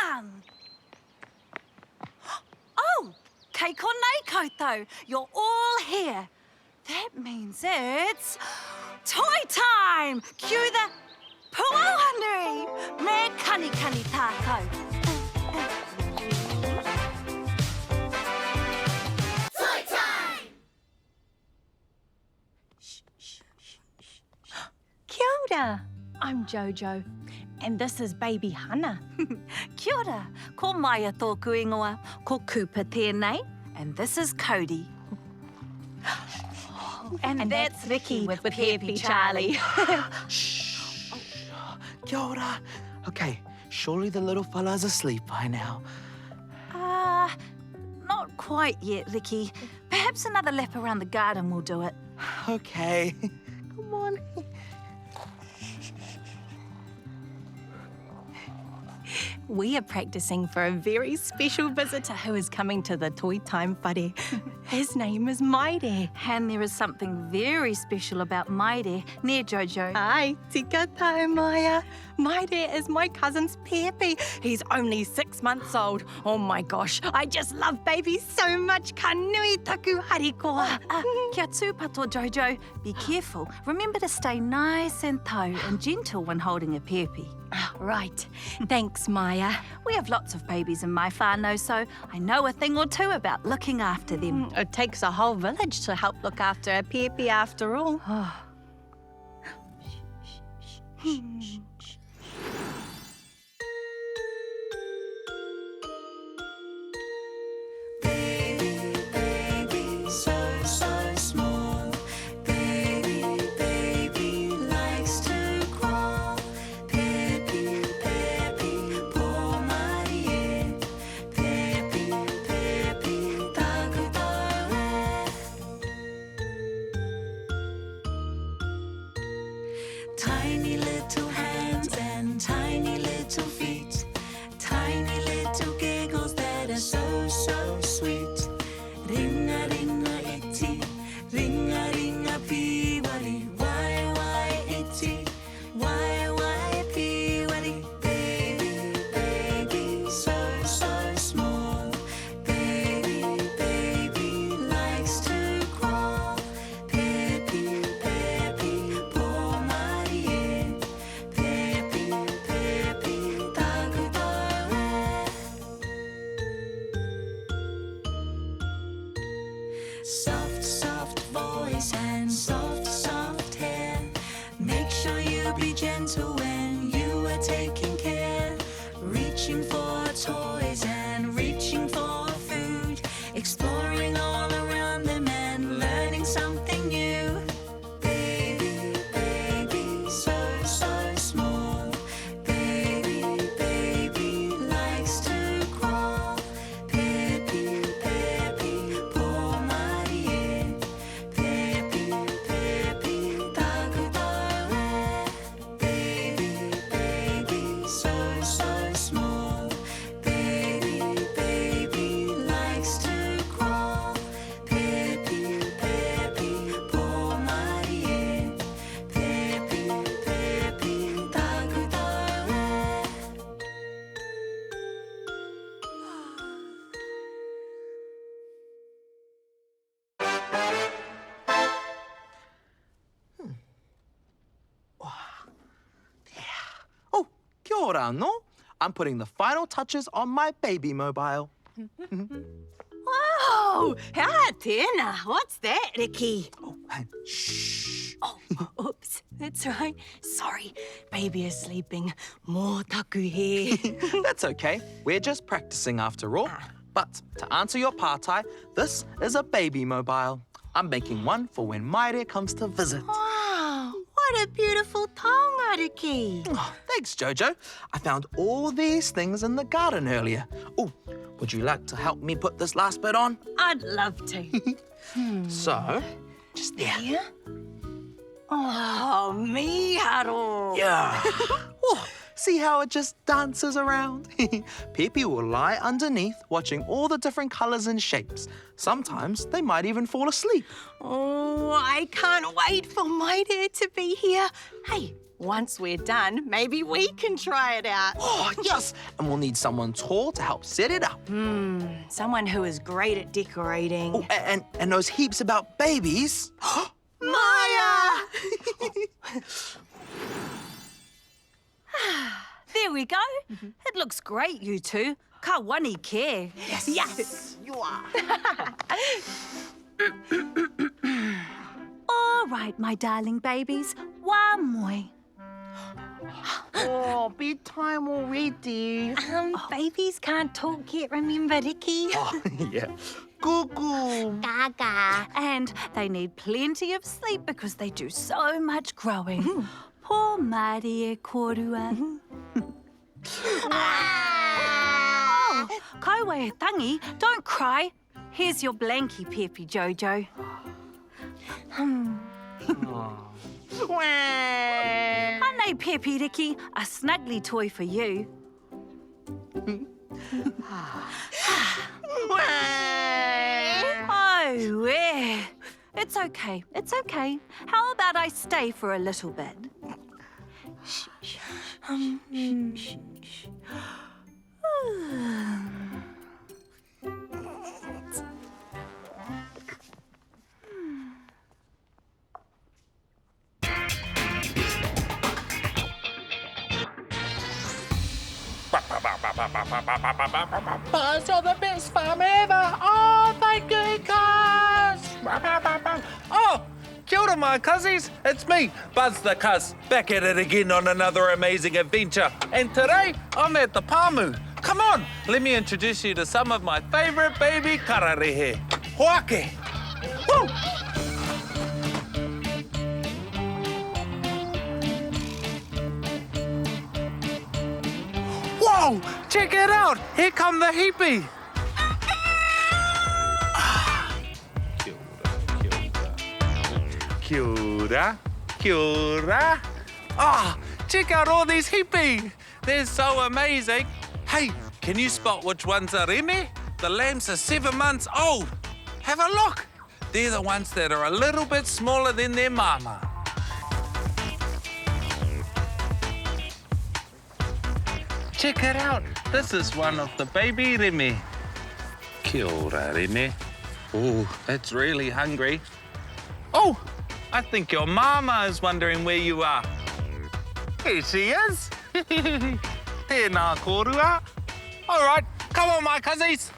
on! Oh, kei konei koutou. You're all here. That means it's toy time! Cue the puahanui! Me kani tātou. Toy time! Kia ora. I'm Jojo, and this is baby Hana. Kia ora. Ko Maia tōku ingoa. Ko Cooper tēnei. And this is Cody. And that's Vicky with Pēpi Charlie. Shh. Kia ora. Okay, surely the little fella's asleep by now. Not quite yet, Vicky. Perhaps another lap around the garden will do it. Okay, come on. We are practicing for a very special visitor who is coming to the Toy Time whare. His name is Maire. And there is something very special about Maire near Jojo. Ai, tika tau Maya. Maire is my cousin's pēpi. He's only 6 months old. Oh my gosh, I just love babies so much. Ka nui taku harikoa. Kia tūpato, Jojo. Be careful. Remember to stay nice and tau and gentle when holding a pēpi. Right. Thanks, Maya. We have lots of babies in my whānau, so I know a thing or two about looking after them. It takes a whole village to help look after a pēpi after all. Tiny little hands and tiny little feet, tiny little giggles that are so, so sweet. Ringa, ringa, itty, ringa, ringa, peewari, why, itty, why, peewari. Baby, baby, so, so small. Baby, baby, likes to crawl. Pēpi, pēpi, poor Marie. Pēpi, pēpi, taku taue. Soft, soft voice and soft, soft hair. Make sure you be gentle when you are taking care. Reaching for toys and reaching for food. Exploring all around them and learning something new. Baby, baby, so, so small. Baby, baby, likes to crawl. Pēpi, pēpi, poor Marie. Pēpi, pēpi, taku taue. Baby, baby, so, so small. Baby, baby, likes to crawl. Pēpi, pēpi, poor Marie. Pēpi, pēpi, taku taue. Oh, kia ora, no? I'm putting the final touches on my baby mobile. Whoa! Ha, tēnā. What's that, Ricky? Oh, shh. Oh, oops. That's right. Sorry. Baby is sleeping. Mō taku he. That's okay. We're just practicing after all. But to answer your pātai, this is a baby mobile. I'm making one for when Maire comes to visit. Wow, what a beautiful taonga, Ricky. Oh, thanks, Jojo. I found all these things in the garden earlier. Oh, would you like to help me put this last bit on? I'd love to. So, just there. Here? Oh, miharo. Yeah. Oh, see how it just dances around? Pēpi will lie underneath, watching all the different colours and shapes. Sometimes they might even fall asleep. Oh, I can't wait for my dad to be here. Hey, Once we're done, maybe we can try it out. Oh, yes! And we'll need someone tall to help set it up. Someone who is great at decorating. Oh, and knows heaps about babies. Maya! There we go. It looks great, you two. Ka wani ke. Yes! You are. All right, my darling babies. Wa moi. Oh, bedtime already. Babies can't talk yet, remember, Ricky? Oh, yeah. Cuckoo. Gaga. And they need plenty of sleep because they do so much growing. Poor Māori e korua. Oh, kaua e tangi, don't cry. Here's your blankie, Pēpi Jojo. Anei, Pēpi Riki, a snuggly toy for you. Oh, where? It's okay, it's okay. How about I stay for a little bit? Shh, shh, shh, shh. Buzz, you're the best farm ever! Oh, thank you, cuz! Oh, kia ora, my cuzzies. It's me, Buzz the Cuz, back at it again on another amazing adventure. And today, I'm at the Pāmu. Come on, let me introduce you to some of my favourite baby kararehe. Hoake! Woo! Whoa! Check it out! Here come the heapy! Kia ora, kia ora. Ah, check out all these heapy! They're so amazing. Hey, can you spot which ones are Reme? The lambs are 7 months old. Have a look. They're the ones that are a little bit smaller than their mama. Check it out. This is one of the baby Reme. Kia ora, Reme. Oh, it's really hungry. Oh, I think your mama is wondering where you are. Here she is. Tēnā korua. All right, come on, my cuzzies.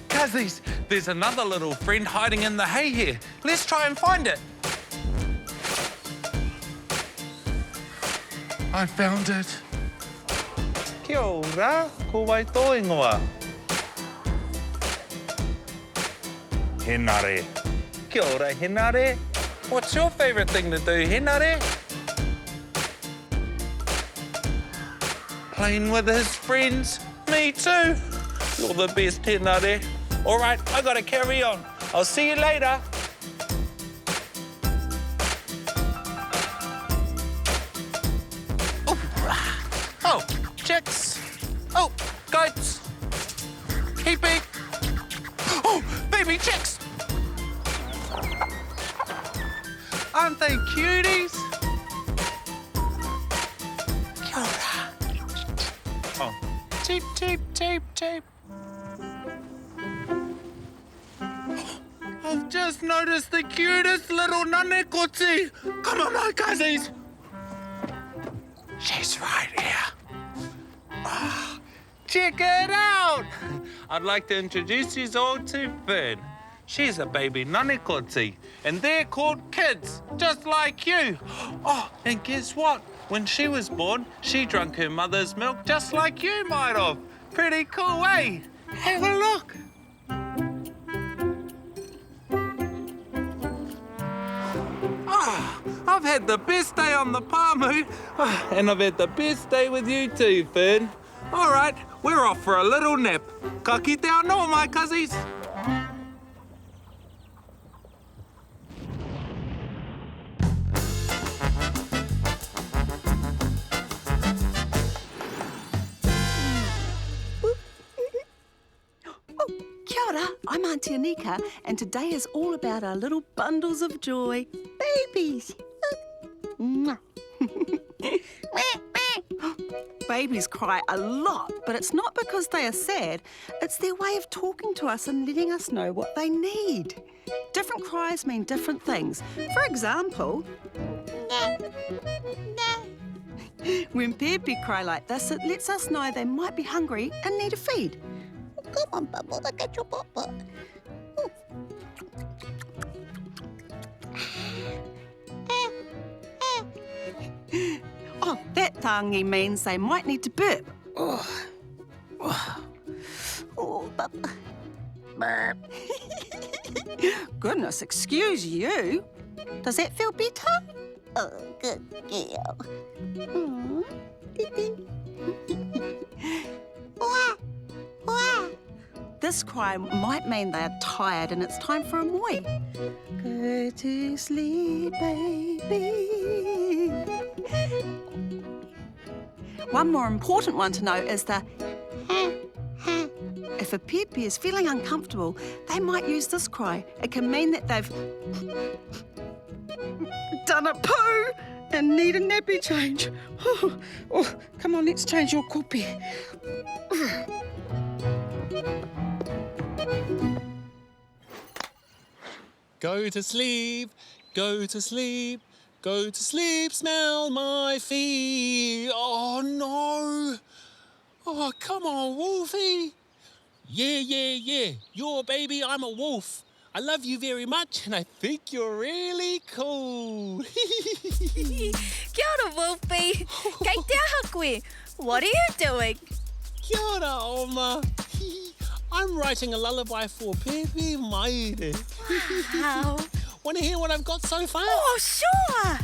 Cuzzies, there's another little friend hiding in the hay here. Let's try and find it. I found it. Kia ora, ko wai tō ingoa. Henare. Kia ora, Henare. What's your favourite thing to do, Henare? Playing with his friends. Me too. You're the best, Henare. All right, I gotta carry on. I'll see you later. Oh, chicks. Oh, goats. Heapy. Oh, baby chicks. Aren't they cuties? Kia ora. Oh, cheep, cheep, cheep, cheep. I've just noticed the cutest little nanekoti. Come on, my cuzzies. She's right here. Oh, check it out. I'd like to introduce you all to Fern. She's a baby nanekoti, and they're called kids, just like you. Oh, and guess what? When she was born, she drank her mother's milk just like you might have. Pretty cool, eh? Have a look. Ah, I've had the best day on the Pāmu, and I've had the best day with you too, Fern. All right, we're off for a little nap. Ka kite anō, my cuzzies. Kia ora, I'm Auntie Anika, and today is all about our little bundles of joy, babies. Mwah. Babies cry a lot, but it's not because they are sad. It's their way of talking to us and letting us know what they need. Different cries mean different things. For example, when pēpi cry like this, it lets us know they might be hungry and need a feed. Come on, Bubble, look at your papa. Oh, that tangi means they might need to burp. Oh, Papa. Burp. Goodness, excuse you. Does that feel better? Oh, good girl. This cry might mean they are tired and it's time for a moi. Go to sleep, baby. One more important one to know is the if a pēpi is feeling uncomfortable, they might use this cry. It can mean that they've done a poo and need a nappy change. Oh, come on, let's change your kopi. Go to sleep, go to sleep, go to sleep, smell my feet. Oh, no. Oh, come on, Wolfie. Yeah. You're a baby, I'm a wolf. I love you very much and I think you're really cool. Kia ora, Wolfie. Kei te aha koe. What are you doing? Kia ora, Oma. I'm writing a lullaby for pēpi maire. Wow. Want to hear what I've got so far? Oh, sure.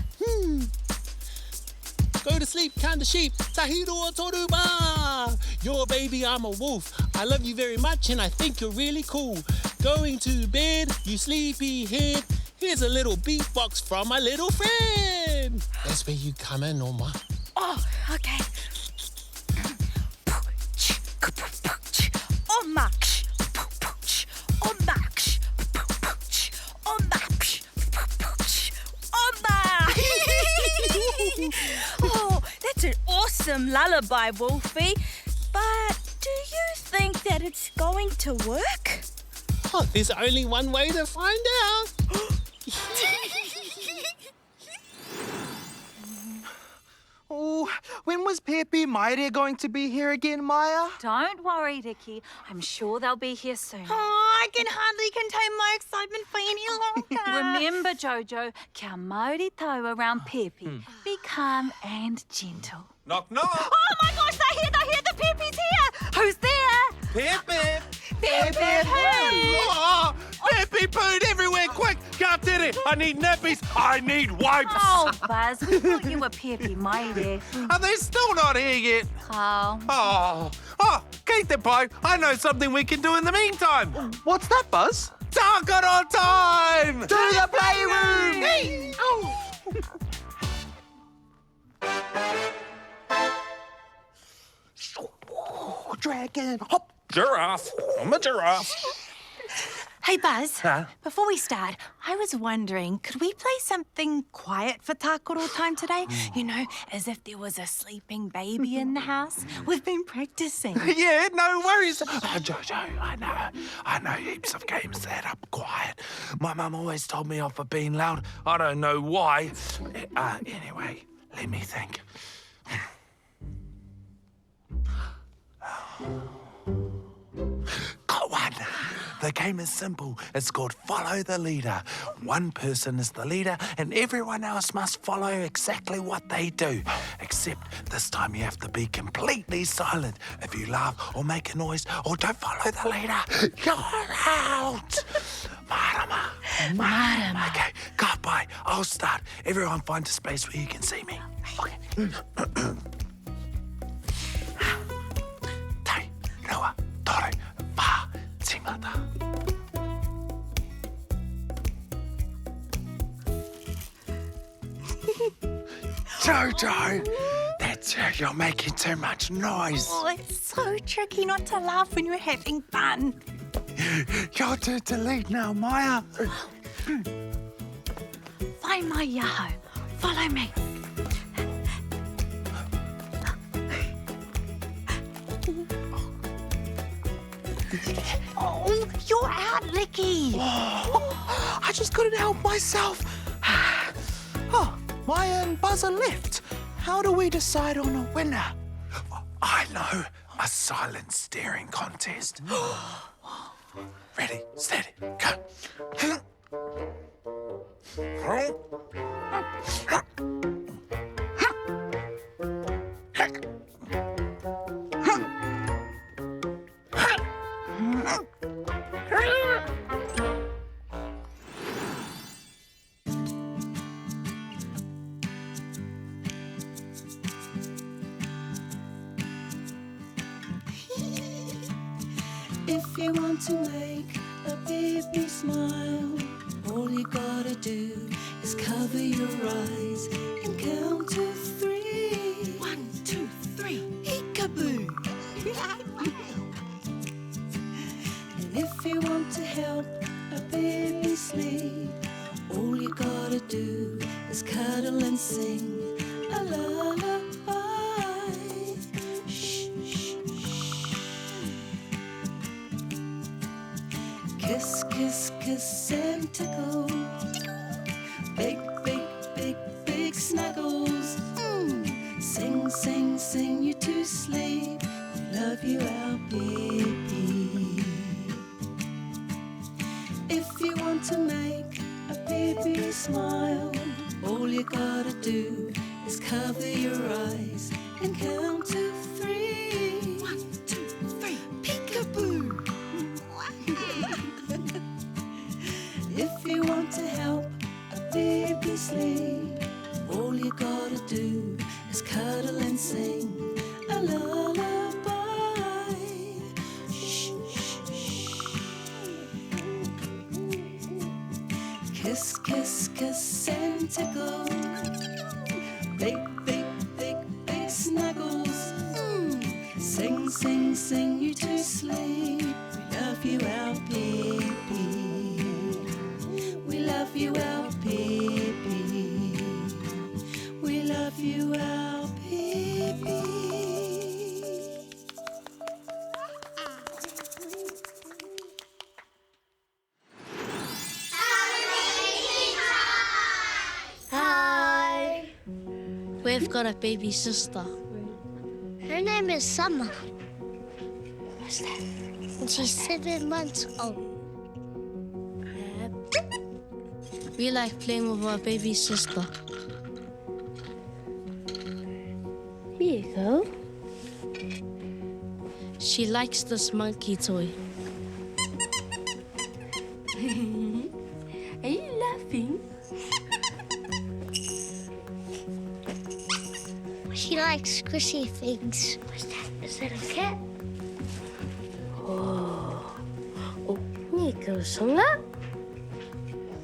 Go to sleep, count the sheep. Tahiro toru ba. You're a baby, I'm a wolf. I love you very much and I think you're really cool. Going to bed, you sleepy head. Here's a little beatbox from my little friend. That's where you come in, Oma. Oh, okay. Oh, that's an awesome lullaby, Wolfie. But do you think that it's going to work? Oh, there's only one way to find out. Oh, when was pēpi maire going to be here again, Maya? Don't worry, Ricky. I'm sure they'll be here soon. Oh, I can hardly contain my excitement for any longer. Remember, Jojo, kia mauri tau around pēpi. Be calm and gentle. Knock, knock. Oh my gosh, they're here, the pēpi's here! Who's there? Pēpi. Pēpi who? Oh, pēpi pooed everywhere, quick. Can't get it. I need nappies. I need wipes. Oh, Buzz, we thought you were pēpi maire. Are they still not here yet? Oh. Oh, kei te pai. I know something we can do in the meantime. What's that, Buzz? Takaro time! To the playroom! Hey! Oh. Dragon, hop! Giraffe. I'm a giraffe. Hey, Buzz. Huh? Before we start, I was wondering, could we play something quiet for Takoro time today? You know, as if there was a sleeping baby in the house. We've been practicing. Yeah, no worries. Jojo, I know heaps of games that are quiet. My mum always told me off for being loud. I don't know why. Anyway, let me think. Got one. The game is simple. It's called Follow the Leader. One person is the leader and everyone else must follow exactly what they do. Except this time you have to be completely silent. If you laugh or make a noise or don't follow the leader, you're out. Marama. Marama. Okay, ka pai. I'll start. Everyone find a space where you can see me. Okay. Tai, rua, toru, wā, tīmata. Jojo, that's it. You're making too much noise. Oh, it's so tricky not to laugh when you're having fun. Your turn to lead now, Maya. Find my Yahoo. Follow me. Oh, you're out, Licky. I just couldn't help myself. Oh, Maya and Buzz are left. How do we decide on a winner? I know. A silent staring contest. Ready, steady, go. If you want to make a baby smile, all you gotta do is cover your eyes and count to 3. 1, 2, 3. Peekaboo! And if you want to help a baby sleep, all you gotta do is cuddle and sing a lullaby. Shh, shh, shh. Kiss, kiss, kiss and tickle. Big, big, big, big snuggles. Sing, sing, sing you to sleep. We love you, our baby. If you want to make a baby smile, all you gotta do is cover your eyes and count to 3. 1, 2, 3. Peekaboo! If you want to help a baby sleep, all you gotta do is cuddle and sing a lullaby. Shh, shh, shh. Kiss, kiss, kiss and tickle. Big, big, big, big snuggles. Sing, sing, sing you to sleep. We love you, our baby. We love you, our baby. We love you, our baby. Hi. We've got a baby sister. Her name is Summer. What's that? And she's 7 months old. We like playing with our baby sister. Here you go. She likes this monkey toy. Are you laughing? She likes squishy things. What's that? Is that a cat? Oh, here goes Summer.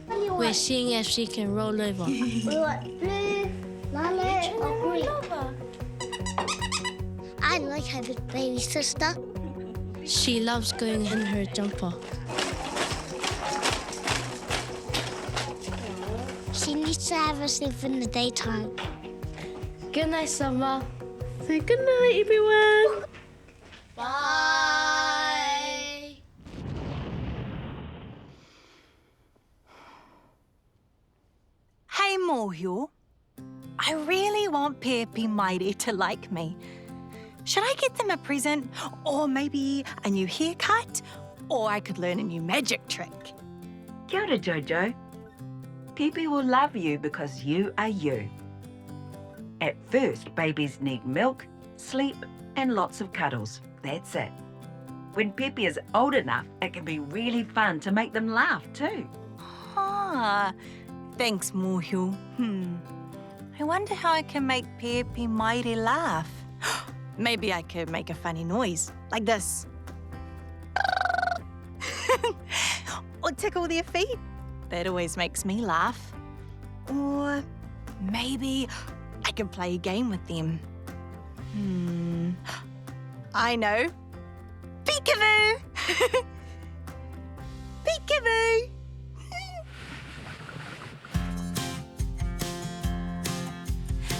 We're seeing if she can roll over. We want blue, lilac, or green. I like having a baby sister. She loves going in her jumper. She needs to have a sleep in the daytime. Good night, Summer. Say good night, everyone. Bye. Hey, Mōhio. I really want Pēpi Maire to like me. Should I get them a present? Or maybe a new haircut? Or I could learn a new magic trick. Kia ora, Jojo. Pēpi will love you because you are you. At first, babies need milk, sleep, and lots of cuddles. That's it. When Pēpi is old enough, it can be really fun to make them laugh too. Ah, thanks, Mōhio. I wonder how I can make Pēpi Maire laugh. Maybe I could make a funny noise, like this. Or tickle their feet. That always makes me laugh. Or maybe I could play a game with them. I know. Peekaboo! Peekaboo!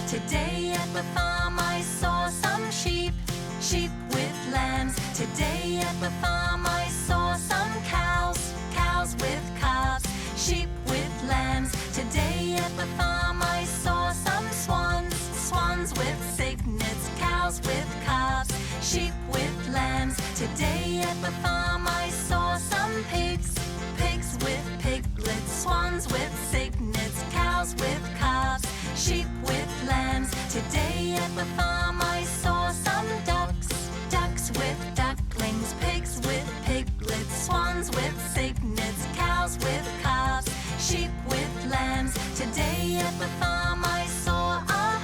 Today at the farm I saw some sheep, sheep with lambs. Today at the farm I saw some cows, cows with calves, sheep with lambs. Today at the farm I saw some swans, swans with cygnets, cows with calves, sheep with lambs. Today at the farm I saw some pigs, pigs with piglets, swans with cygnets, cows with calves, sheep with lambs. Today at the farm I saw some ducks, ducks with ducklings, pigs with piglets, swans with cygnets, cows with calves, sheep with lambs. Today at the farm I saw a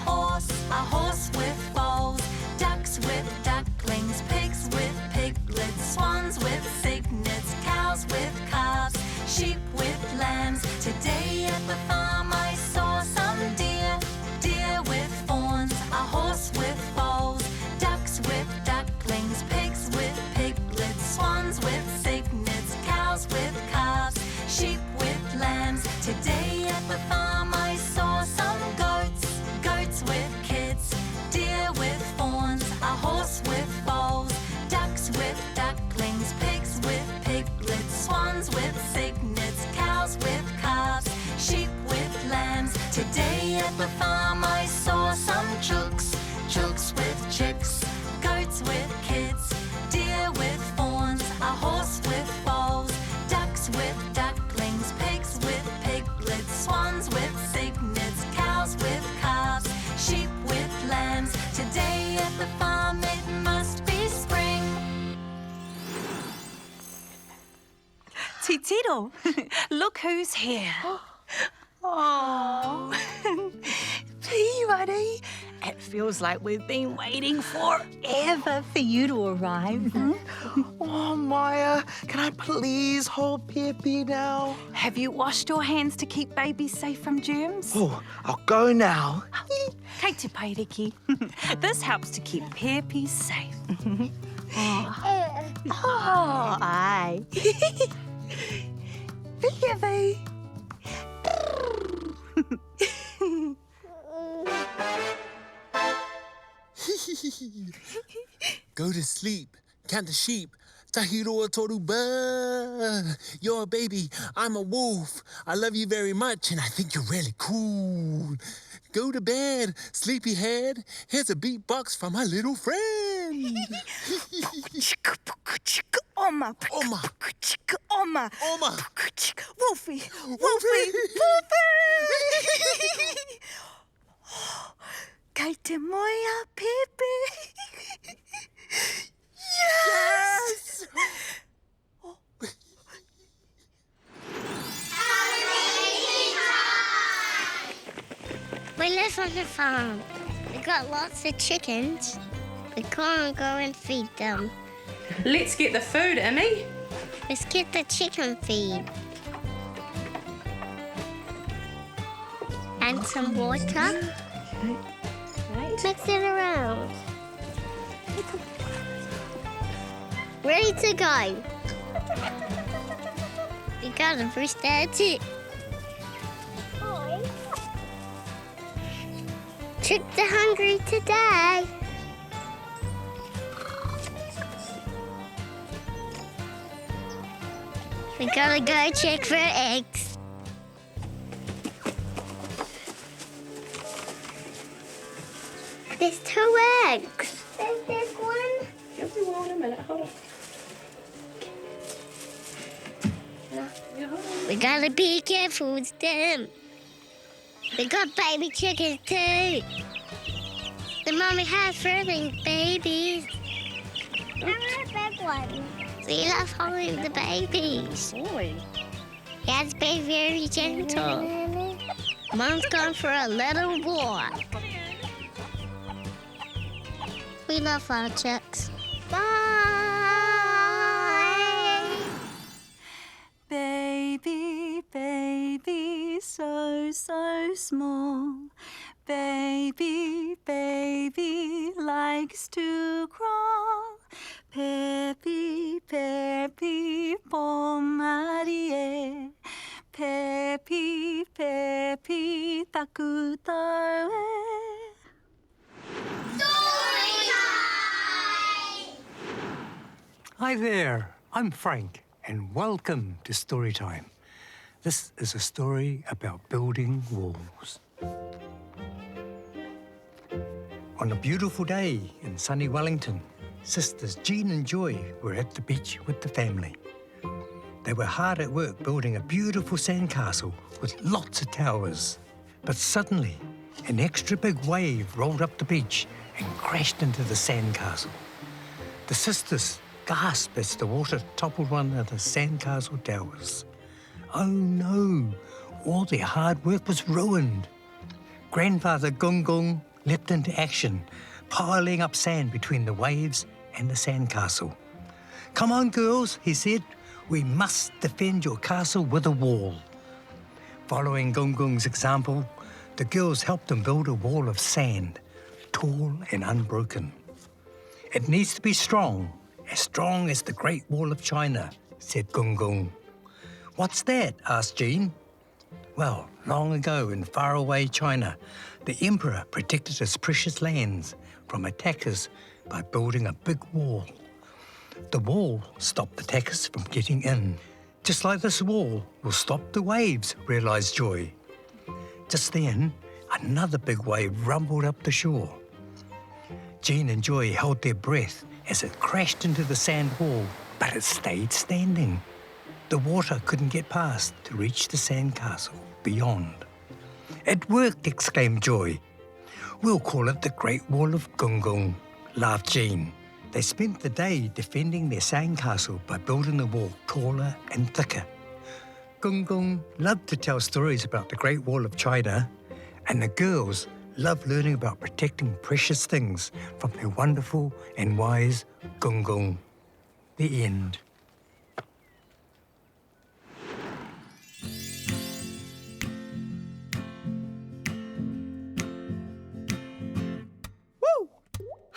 horse with foals, ducks with ducklings, pigs with piglets, swans with cygnets, cows with calves, sheep with lambs. Today at the farm I saw some deer, deer with fawns, a horse with foals, ducks with ducklings, pigs with piglets, swans with cygnets, cows with calves, sheep with lambs. Today at the farm I saw some goats, goats with kids, deer with fawns, a horse with foals, ducks with ducklings, pigs with piglets, swans with cygnets, cows with calves, sheep with lambs. Today at the farm I saw some chooks, chooks with chicks, goats with kids, deer with fawns, a horse with foals, ducks with ducklings, pigs with piglets, swans with cygnets, cows with calves, sheep with lambs. Today at the farm it must be spring. Titiro, look who's here. Oh, Peabody, it feels like we've been waiting forever for you to arrive. Oh, Maya, can I please hold Pēpi now? Have you washed your hands to keep babies safe from germs? Oh, I'll go now. Kei te pairiki. This helps to keep Pēpi safe. Oh, ai. Peekaboo. Go to sleep, count the sheep. Tahiroa toru ba. You're a baby, I'm a wolf. I love you very much and I think you're really cool. Go to bed, sleepyhead. Here's a beatbox from my little friend. Oma. Oma. Oma. Oma. Wolfie. Wolfie. Kei te moia, Pēpi. Yes! We live on the farm. We got lots of chickens. We can't go and feed them. Let's get the food, Emmy. Let's get the chicken feed. And some water. Mix it around. Ready to go. We gotta brush that too. Chicks are hungry today. We gotta go check for eggs. There's 2 eggs. There's one. Give me one a minute. Hold on. We gotta be careful with them. We got baby chickens too. The mommy has furring babies. I want a big one. We love holding the babies. Boy. He has to be very gentle. Mom's gone for a little walk. We love our chicks. Bye. Baby, baby, so small. Baby, baby likes to crawl. Pēpi, pēpi, pomari e. Pēpi, pēpi, taku tau e. Hi there, I'm Frank, and welcome to Storytime. This is a story about building walls. On a beautiful day in sunny Wellington, sisters Jean and Joy were at the beach with the family. They were hard at work building a beautiful sandcastle with lots of towers. But suddenly, an extra big wave rolled up the beach and crashed into the sandcastle. The sisters gasped as the water toppled one of the sandcastle towers. Oh no, all their hard work was ruined. Grandfather Gung Gung leapt into action, piling up sand between the waves and the sandcastle. Come on, girls, he said. We must defend your castle with a wall. Following Gung Gung's example, the girls helped him build a wall of sand, tall and unbroken. It needs to be strong as the Great Wall of China, said Gung Gung. What's that? Asked Jean. Well, long ago in faraway China, the emperor protected his precious lands from attackers by building a big wall. The wall stopped attackers from getting in. Just like this wall will stop the waves, realised Joy. Just then, another big wave rumbled up the shore. Jean and Joy held their breath as it crashed into the sand wall, but it stayed standing. The water couldn't get past to reach the sandcastle beyond. It worked, exclaimed Joy. We'll call it the Great Wall of Gung Gung, laughed Jean. They spent the day defending their sandcastle by building the wall taller and thicker. Gung Gung loved to tell stories about the Great Wall of China, and the girls loved learning about protecting precious things from their wonderful and wise Gung Gung. The end.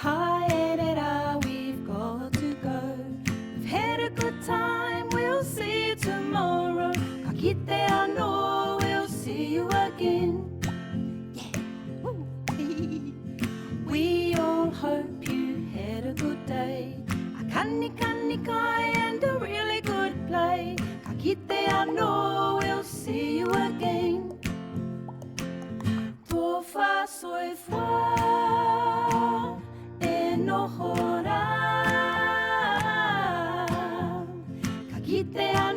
Hi, Edita, we've got to go. We've had a good time, we'll see you tomorrow. Ka kite anō, we'll see you again. We all hope you had a good day. A kani kai and a really good play. Ka kite anō, we'll see you again. Tō wha soi wha e noho rā. Ka kite anō.